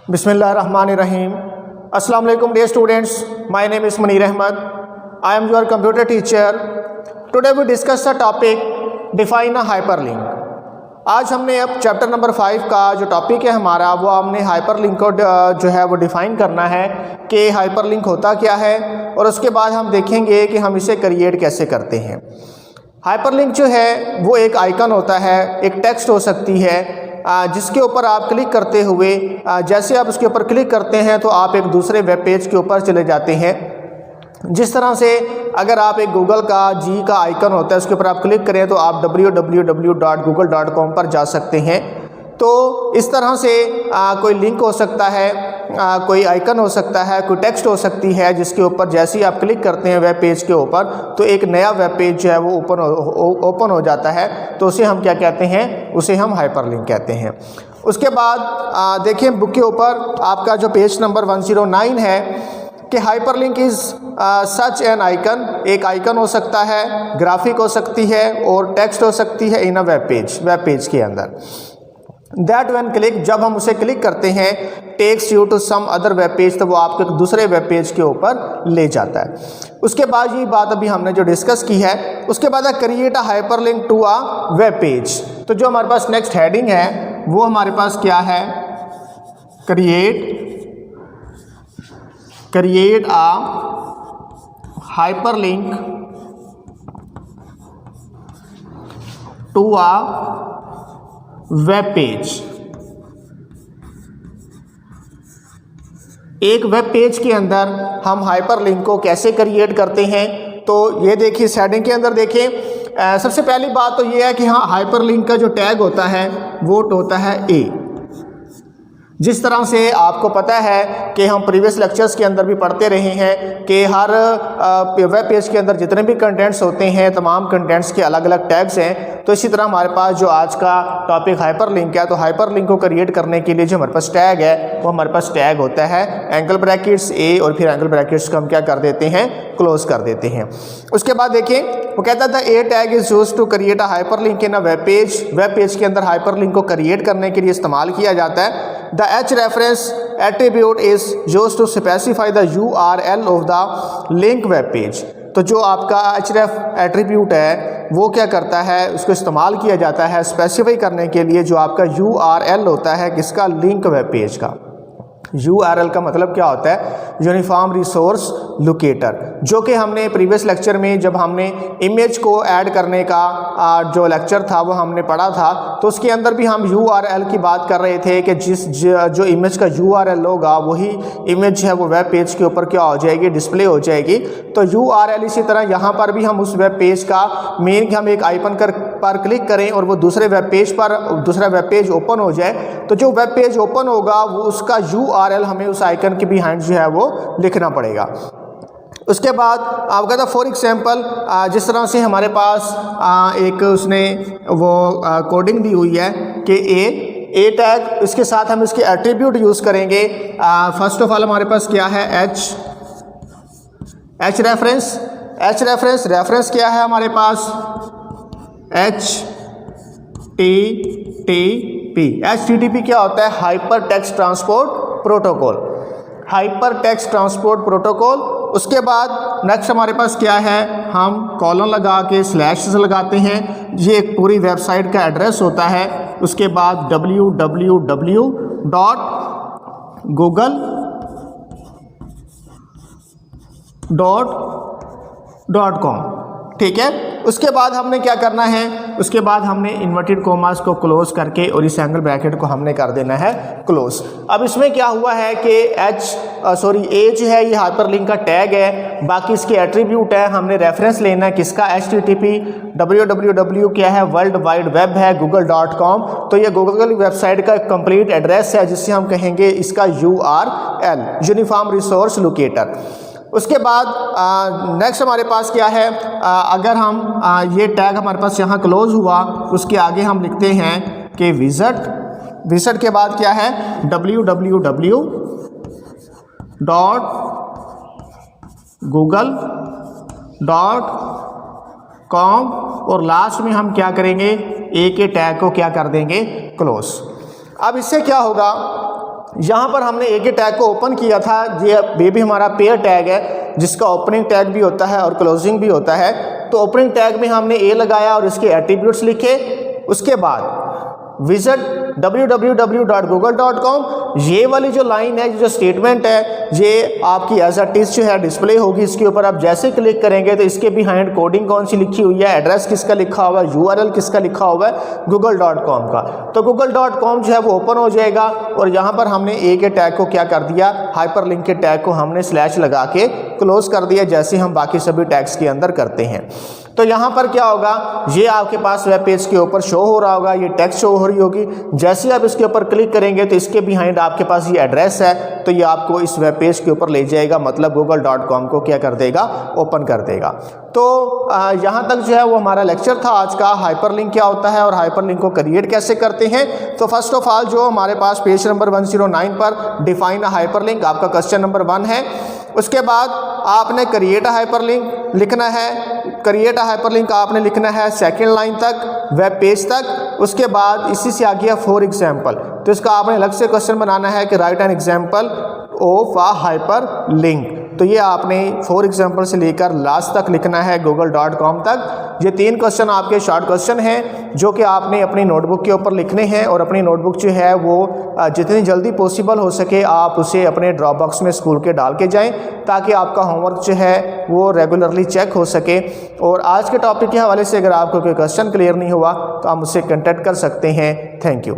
Bismillahirrahmanirrahim. Assalamu alaikum dear students. My name is Munir Ahmed. I am your computer teacher. Today we discuss the topic define a hyperlink. आज हमने अब chapter number 5 का जो topic है हमारा वो हमने हाइपरलिंक को जो है वो डिफ़ाइन करना है कि हाइपरलिंक होता क्या है और उसके बाद हम देखेंगे कि हम इसे क्रिएट कैसे करते हैं। हाइपरलिंक जो है वो एक आइकन होता है, एक टेक्स्ट हो सकती है जिसके ऊपर आप क्लिक करते हुए जैसे आप उसके ऊपर क्लिक करते हैं तो आप एक दूसरे वेब पेज के ऊपर चले जाते हैं। जिस तरह से अगर आप एक गूगल का जी का आइकन होता है उसके ऊपर आप क्लिक करें तो आप www.google.com पर जा सकते हैं। तो इस तरह से कोई लिंक हो सकता है, कोई आइकन हो सकता है, कोई टेक्स्ट हो सकती है जिसके ऊपर जैसे ही आप क्लिक करते हैं वेब पेज के ऊपर तो एक नया वेब पेज जो है वो ओपन हो जाता है। तो उसे हम क्या कहते हैं, उसे हम हाइपरलिंक कहते हैं। उसके बाद देखें बुक के ऊपर आपका जो पेज नंबर 109 है कि hyperlink is such an icon, एक आइकन हो सकता है, ग्राफिक हो सकती है और टेक्स्ट हो सकती है इन अ वेब पेज के अंदर। दैट व्हेन क्लिक, जब हम उसे क्लिक करते हैं, takes you to some other web page, तो वो आपको एक दूसरे वेब पेज के ऊपर ले जाता है। उसके बाद ये बात अभी हमने जो डिस्कस की है, उसके बाद create a hyperlink to a web page. तो जो हमारे पास नेक्स्ट हेडिंग है वो हमारे पास क्या है, create a hyperlink to a web page. एक वेब पेज के अंदर हम हाइपरलिंक को कैसे क्रिएट करते हैं, तो ये देखिए इस हेडिंग के अंदर देखें। सबसे पहली बात तो ये है कि हाँ, हाइपरलिंक का जो टैग होता है वो होता है ए। जिस तरह से आपको पता है कि हम प्रीवियस लेक्चर्स के अंदर भी पढ़ते रहे हैं कि हर वेब पेज के अंदर जितने भी कंटेंट्स होते हैं तमाम कंटेंट्स के अलग अलग टैग्स हैं। तो इसी तरह हमारे पास जो आज का टॉपिक हाइपरलिंक है, तो हाइपरलिंक को क्रिएट करने के लिए जो हमारे पास टैग है वो हमारे पास टैग होता है एंगल ब्रैकेट्स ए, और फिर एंगल ब्रैकेट्स को हम क्या कर देते हैं, क्लोज कर देते हैं। उसके बाद देखिए वो कहता था A tag is used to create a hyperlink in a web page के अंदर हाइपरलिंक को क्रिएट करने के लिए इस्तेमाल किया जाता है। The H reference attribute is used to specify the URL of the link web page। तो जो आपका href एट्रीब्यूट है वो क्या करता है, उसको इस्तेमाल किया जाता है स्पेसिफाई करने के लिए जो आपका URL होता है किसका, लिंक वेब पेज का। URL का मतलब क्या होता है, यूनिफॉर्म रिसोर्स लोकेटर, जो कि हमने प्रीवियस लेक्चर में जब हमने इमेज को ऐड करने का जो लेक्चर था वो हमने पढ़ा था, तो उसके अंदर भी हम URL की बात कर रहे थे कि जो इमेज का URL होगा वही इमेज है वो वेब पेज के ऊपर क्या हो जाएगी, डिस्प्ले हो जाएगी। तो URL इसी तरह यहाँ पर भी हम उस वेब पेज का मेन हम एक आइकन पर क्लिक करें और वो दूसरा वेब पेज ओपन हो जाए, तो जो वेब पेज ओपन होगा वो उसका URL हमें उस आइकन के बिहाइंड जो है वो लिखना पड़ेगा। उसके बाद आपका था फॉर एग्जाम्पल जिस तरह से हमारे पास एक उसने वो कोडिंग दी हुई है कि ए टैग, इसके साथ हम इसके एट्रीब्यूट यूज़ करेंगे। फर्स्ट ऑफ ऑल हमारे पास क्या है, एच रेफरेंस क्या है हमारे पास, HTTP क्या होता है, हाइपर टेक्स्ट ट्रांसपोर्ट प्रोटोकॉल। उसके बाद नेक्स्ट हमारे पास क्या है, हम कॉलन लगा के स्लैश लगाते हैं, ये एक पूरी वेबसाइट का एड्रेस होता है। उसके बाद www.google.com, ठीक है। उसके बाद हमने क्या करना है, उसके बाद हमने इन्वर्टेड कोमास को क्लोज करके और इस एंगल ब्रैकेट को हमने कर देना है क्लोज। अब इसमें क्या हुआ है कि ए जो है ये हाइपरलिंक का टैग है, बाकी इसके एट्रीब्यूट है। हमने रेफरेंस लेना है किसका, HTTP, www क्या है, वर्ल्ड वाइड वेब है, google.com। तो ये गूगल वेबसाइट का एक कंप्लीट एड्रेस है जिससे हम कहेंगे इसका URL, यूनिफॉर्म रिसोर्स लोकेटर। उसके बाद नेक्स्ट हमारे पास क्या है, अगर हम ये टैग हमारे पास यहाँ क्लोज हुआ, उसके आगे हम लिखते हैं कि विजिट के बाद क्या है, www.google.com, और लास्ट में हम क्या करेंगे, ए के टैग को क्या कर देंगे, क्लोज। अब इससे क्या होगा यहाँ पर हमने एक ही टैग को ओपन किया था, ये भी हमारा पेयर टैग है जिसका ओपनिंग टैग भी होता है और क्लोजिंग भी होता है। तो ओपनिंग टैग में हमने ए लगाया और इसके एट्रीब्यूट्स लिखे। उसके बाद विजिट www.google.com, ये वाली जो लाइन है, जो स्टेटमेंट है, ये आपकी एज अ टीज जो है डिस्प्ले होगी। इसके ऊपर आप जैसे क्लिक करेंगे तो इसके बिहाइंड कोडिंग कौन सी लिखी हुई है, एड्रेस किसका लिखा हुआ है, URL किसका लिखा हुआ है, google.com का। तो google.com जो है वो ओपन हो जाएगा और यहाँ पर हमने ए के टैग को क्या कर दिया, हाइपरलिंक के टैग को हमने स्लैश लगा के क्लोज कर दिया, जैसे हम बाकी सभी टैग्स के अंदर करते हैं। तो यहाँ पर क्या होगा, ये आपके पास वेब पेज के ऊपर शो हो रहा होगा, ये टेक्स्ट शो हो रही होगी। जैसे आप इसके ऊपर क्लिक करेंगे तो इसके बिहाइंड आपके पास ये एड्रेस है, तो ये आपको इस वेब पेज के ऊपर ले जाएगा, मतलब google.com को क्या कर देगा, ओपन कर देगा। तो यहाँ तक जो है वो हमारा लेक्चर था आज का, हाइपरलिंक क्या होता है और हाइपरलिंक को क्रिएट कैसे करते हैं। तो फर्स्ट ऑफ ऑल जो हमारे पास पेज नंबर 109 पर डिफाइन अ हाइपरलिंक आपका क्वेश्चन नंबर 1 है। उसके बाद आपने क्रिएट अ हाइपरलिंक लिखना है, क्रिएट अ हाइपरलिंक आपने लिखना है सेकंड लाइन तक, वेब पेज तक। उसके बाद इसी से आ गया फॉर एग्जाम्पल, तो इसका आपने अलग से क्वेश्चन बनाना है कि right an example of a hyperlink. तो ये आपने फॉर एग्जाम्पल से लेकर लास्ट तक लिखना है, google.com तक। ये 3 क्वेश्चन आपके शॉर्ट क्वेश्चन हैं जो कि आपने अपनी नोटबुक के ऊपर लिखने हैं और अपनी नोटबुक जो है वो जितनी जल्दी पॉसिबल हो सके आप उसे अपने ड्रॉप बॉक्स में स्कूल के डाल के जाएं, ताकि आपका होमवर्क जो है वो रेगुलरली चेक हो सके। और आज के टॉपिक के हवाले से अगर आपको कोई क्वेश्चन क्लियर नहीं हुआ तो आप मुझसे कॉन्टैक्ट कर सकते हैं। Thank you.